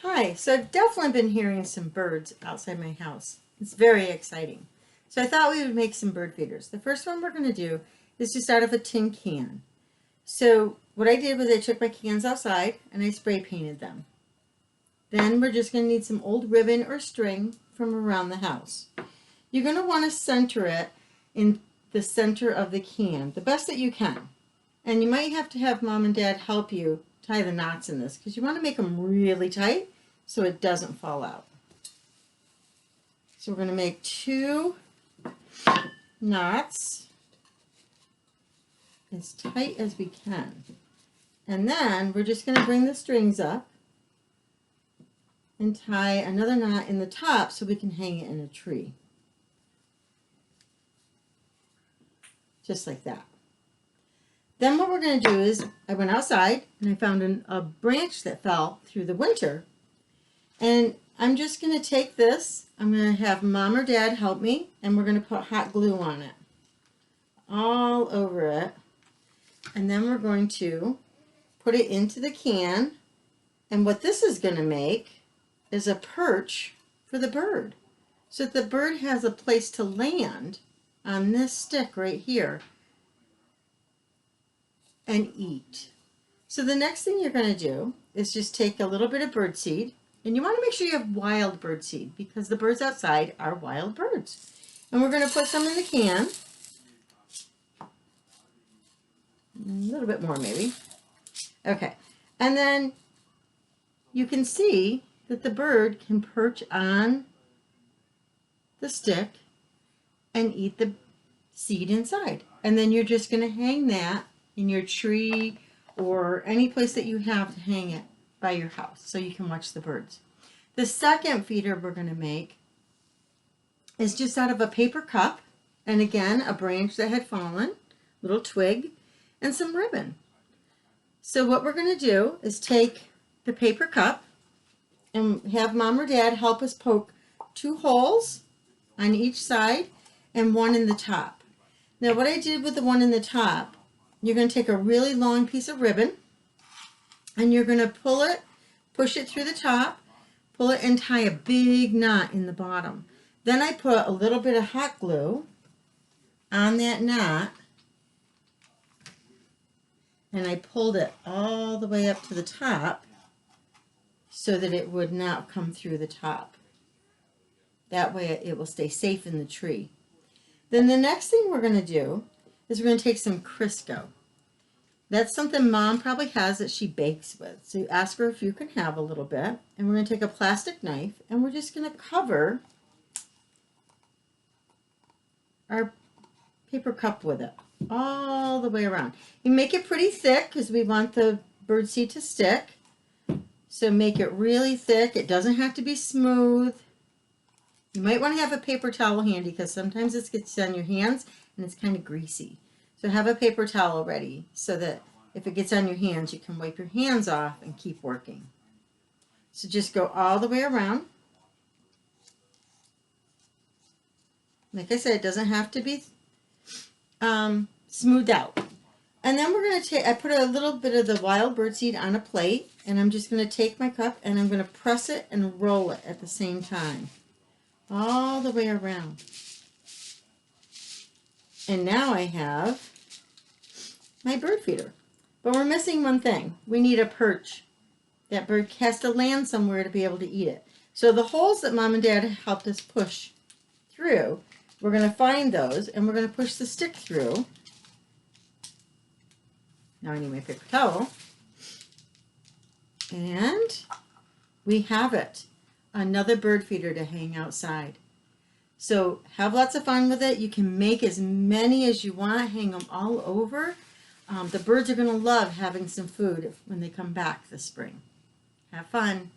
Hi, so I've definitely been hearing some birds outside my house. It's very exciting. So I thought we would make some bird feeders. The first one we're going to do is just out of a tin can. So what I did was I took my cans outside and I spray painted them. Then we're just going to need some old ribbon or string from around the house. You're going to want to center it in the center of the can, the best that you can. And you might have to have mom and dad help you tie the knots in this because you want to make them really tight so it doesn't fall out. So we're going to make 2 knots as tight as we can. And then we're just going to bring the strings up and tie another knot in the top so we can hang it in a tree. Just like that. Then what we're going to do is, I went outside and I found a branch that fell through the winter. And I'm just going to take this, I'm going to have mom or dad help me, and we're going to put hot glue on it. All over it. And then we're going to put it into the can. And what this is going to make is a perch for the bird. So that the bird has a place to land on this stick right here and eat. So the next thing you're going to do is just take a little bit of bird seed, and you want to make sure you have wild bird seed because the birds outside are wild birds. And we're going to put some in the can. A little bit more maybe. Okay. And then you can see that the bird can perch on the stick and eat the seed inside. And then you're just going to hang that in your tree or any place that you have to hang it by your house so you can watch the birds. The second feeder we're going to make is just out of a paper cup, and again a branch that had fallen, little twig, and some ribbon. So what we're going to do is take the paper cup and have mom or dad help us poke 2 holes on each side and 1 in the top. Now what I did with the one in the top, you're going to take a really long piece of ribbon and you're going to pull it, push it through the top, pull it and tie a big knot in the bottom. Then I put a little bit of hot glue on that knot and I pulled it all the way up to the top so that it would not come through the top. That way it will stay safe in the tree. Then the next thing we're going to do is we're going to take some Crisco. That's something mom probably has that she bakes with. So you ask her if you can have a little bit. And we're going to take a plastic knife and we're just going to cover our paper cup with it all the way around. You make it pretty thick because we want the birdseed to stick. So make it really thick. It doesn't have to be smooth. You might want to have a paper towel handy because sometimes it gets on your hands and it's kind of greasy. So have a paper towel ready so that if it gets on your hands, you can wipe your hands off and keep working. So just go all the way around. Like I said, it doesn't have to be smoothed out. And then we're going to take, I put a little bit of the wild birdseed on a plate, and I'm just going to take my cup and I'm going to press it and roll it at the same time. All the way around. And now I have my bird feeder. But we're missing one thing. We need a perch. That bird has to land somewhere to be able to eat it. So the holes that mom and dad helped us push through, we're going to find those and we're going to push the stick through. Now I need my paper towel. And we have it. Another bird feeder to hang outside. So have lots of fun with it. You can make as many as you want, hang them all over. The birds are going to love having some food when they come back this spring. Have fun.